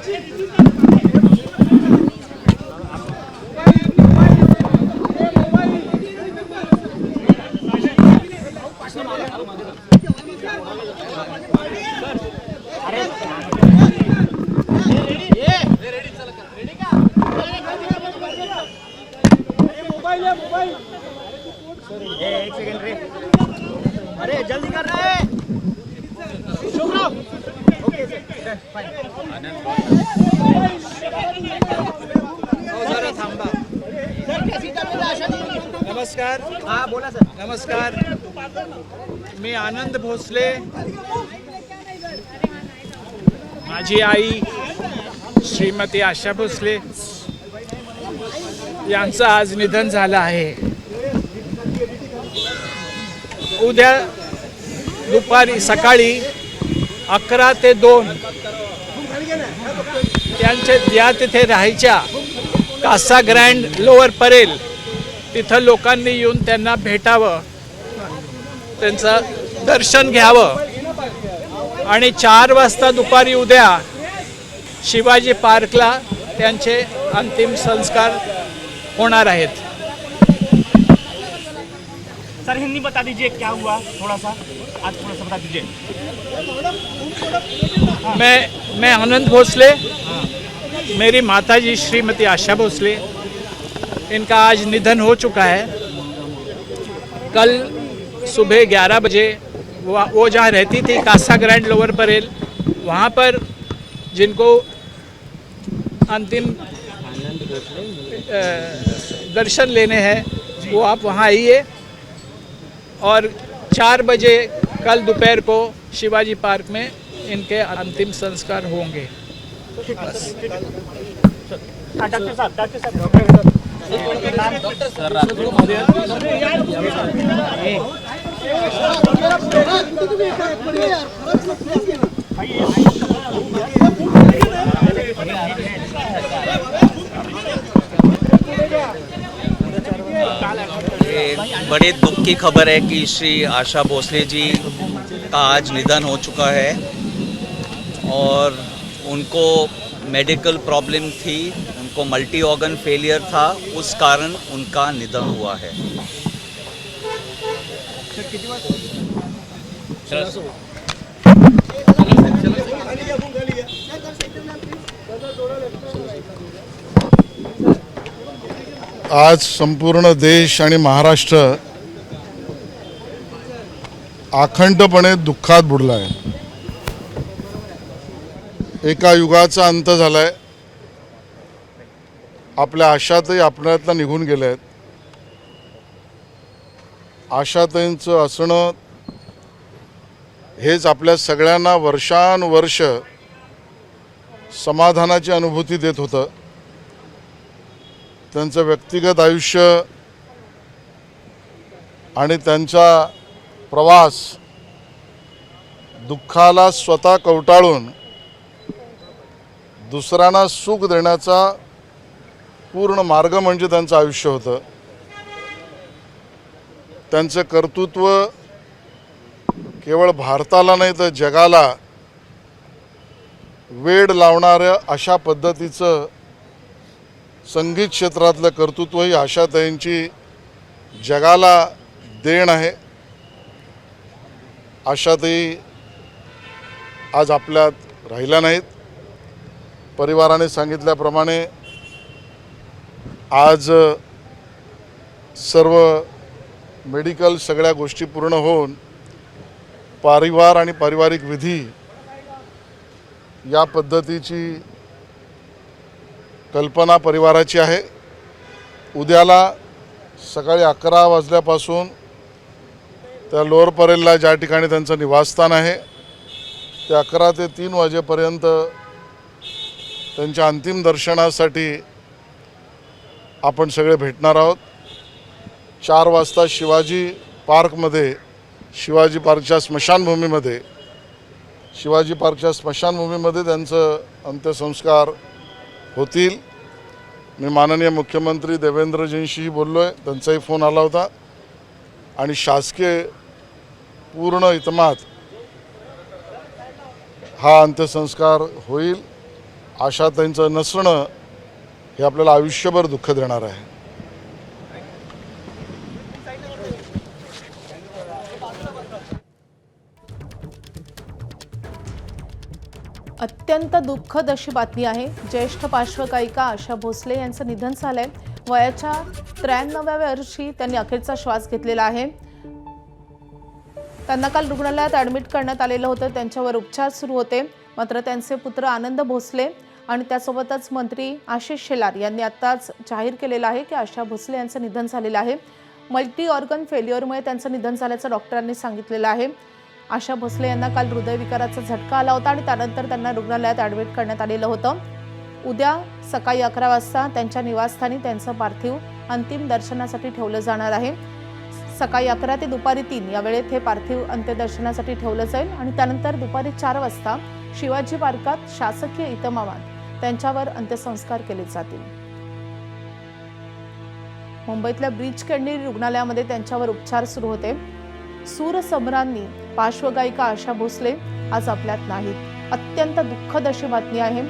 एक सेकंड रे, अरे जल्दी कर रहा है शुभराव। Okay sir, fine. जरा थांबा सर। नमस्कार। हाँ बोला सर। नमस्कार, मी आनंद भोसले, माझी आई श्रीमती आशा भोसले यांचं आज निधन झालं आहे। उद्या दुपारी सकाळी 11 ते 2 त्यांचे ज्या तिथे राहायच्या कासा ग्रँड लोअर परेल तिथं लोकांनी येऊन त्यांना भेटावं, त्यांचं दर्शन घ्यावं आणि 4 वाजता दुपारी उद्या शिवाजी पार्कला त्यांचे अंतिम संस्कार होणार आहेत। सर हिंदी बता दीजिए क्या हुआ, थोड़ा सा आज थोड़ा सा बता दीजिए। मैं आनंद भोसले, मेरी माताजी श्रीमती आशा भोसले, इनका आज निधन हो चुका है। कल सुबह 11 बजे वो जहाँ रहती थी कासा ग्रैंड लोअर परेल, वहाँ पर जिनको अंतिम दर्शन लेने हैं वो आप वहाँ आइए और 4 बजे कल दोपहर को शिवाजी पार्क में इनके अंतिम संस्कार होंगे। बस। डॉक्टर साहब बड़े दुख की खबर है कि श्री आशा भोसले जी का आज निधन हो चुका है और उनको मेडिकल प्रॉब्लम थी, उनको मल्टी ऑर्गन फेलियर था, उस कारण उनका निधन हुआ है। आज संपूर्ण देश आणि महाराष्ट्र अखंडपणे दुःखात बुडला आहे। एका युगाचा अंत झालाय। आपल्या आशाताई आपल्यातला निघून गेल्या आहेत। आशाताईंचं असणं हेच आपल्या सगळ्यांना वर्षानुवर्ष समाधानाची अनुभूती देत होतं। त्यांचं व्यक्तिगत आयुष्य आणि त्यांचा प्रवास दुःखाला स्वतः कवटाळून दुसऱ्यांना सुख देण्याचा पूर्ण मार्ग म्हणजे त्यांचं आयुष्य होतं। त्यांचे कर्तृत्व केवळ भारताला नाही तर जगाला वेड लावणाऱ्या अशा पद्धतीचं संगीत क्षेत्रातलं कर्तृत्व ही आशाताईंची जगाला देण आहे। आशाताई आज आपल्यात राहिल्या नाहीत। परिवाराने सांगितल्याप्रमाणे आज सर्व मेडिकल सगळ्या गोष्टी पूर्ण होऊन परिवार आणि पारिवारिक विधी या पद्धतीची कल्पना परिवाराची आहे। उद्याला सकाळी 11 वाजल्यापासून त्या लोअर परेलला ज्या ठिकाणी त्यांचं निवासस्थान आहे ते 11 ते 3 वाजेपर्यंत त्यांच्या अंतिम दर्शनासाठी आपण सगळे भेटणार आहोत। 4 वाजता शिवाजी पार्कमध्ये शिवाजी पार्कच्या स्मशानभूमीमध्ये त्यांचं अंत्यसंस्कार होतील। मी माननीय मुख्यमंत्री देवेंद्रजींशीही बोललो आहे, त्यांचाही फोन आला होता आणि शासकीय पूर्ण इतमात हा अंत्यसंस्कार होईल। आशाताईंचं नसणं हे आपल्याला आयुष्यभर दुःख देणार आहे. अत्यंत दुःखद अशी बातमी आहे. ज्येष्ठ पार्श्वगायिका आशा भोसले यांचं निधन झालंय. वयाच्या 93व्या वर्षी त्यांनी अखेरचा श्वास घेतलेला आहे. त्यांना काल रुग्णालयात ॲडमिट करण्यात आलेलं होतं. त्यांच्यावर उपचार सुरू होते. मात्र त्यांचे पुत्र आनंद भोसले आणि त्यासोबतच मंत्री आशिष शेलार यांनी आताच जाहीर केलेलं आहे की आशा भोसले यांचं निधन झालेलं आहे. मल्टी ऑर्गन फेल्युअरमुळे त्यांचं निधन झाल्याचं डॉक्टरांनी सांगितलेलं आहे. आशा भोसले यांना काल हृदयविकाराचा झटका आला होता आणि त्यानंतर त्यांना रुग्णालयात ॲडमिट करण्यात आलेलं होतं. उद्या सकाळी 11 वाजता त्यांच्या निवासस्थानी त्यांचं पार्थिव अंतिम दर्शनासाठी ठेवलं जाणार आहे. सकाळी 11 ते दुपारी 3 या वेळेत हे पार्थिव अंत्यदर्शनासाठी ठेवलं जाईल आणि त्यानंतर दुपारी 4 वाजता शिवाजी पार्कात शासकीय इतमामात त्यांच्यावर अंत्यसंस्कार केले जातील. मुंबईतल्या ब्रीच कँडी रुग्णालयामध्ये त्यांच्यावर उपचार सुरू होते. सूरसम्रांनी पार्श्वगायिका आशा भोसले आज आपल्यात नाहीत. अत्यंत दुःखद अशी बातमी आहे.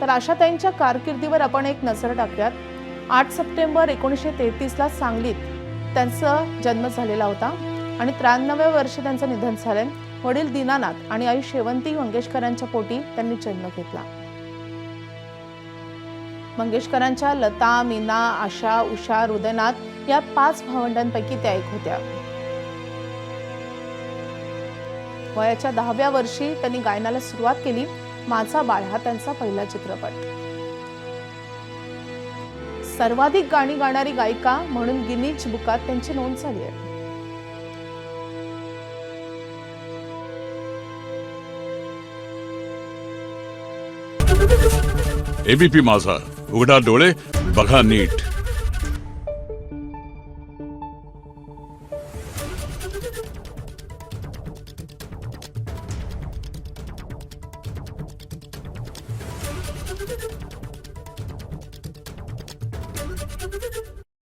तर आशाताईंच्या कारकिर्दीवर आपण एक नजर टाकूयात. 8 सप्टेंबर 1933ला सांगलीत त्यांचा जन्म झालेला होता आणि 93व्या वर्षी त्यांचं निधन झालंय. वडील दीनानाथ आणि आई शेवंती मंगेशकरांच्या पोटी त्यांनी जन्म घेतला. मंगेशकरांच्या लता, मीना, आशा, उषा, हृदयनाथ या 5 भावंडांपैकी त्या एक होत्या. वयाच्या 10व्या वर्षी त्यांनी गायनाला सुरुवात केली. माझा बाळ हा त्यांचा पहिला चित्रपट. सर्वाधिक गाणी गाणारी गायिका म्हणून गिनीज बुकात त्यांची नोंद झाली आहे. एबीपी माझा, उघडा डोळे बघा नीट.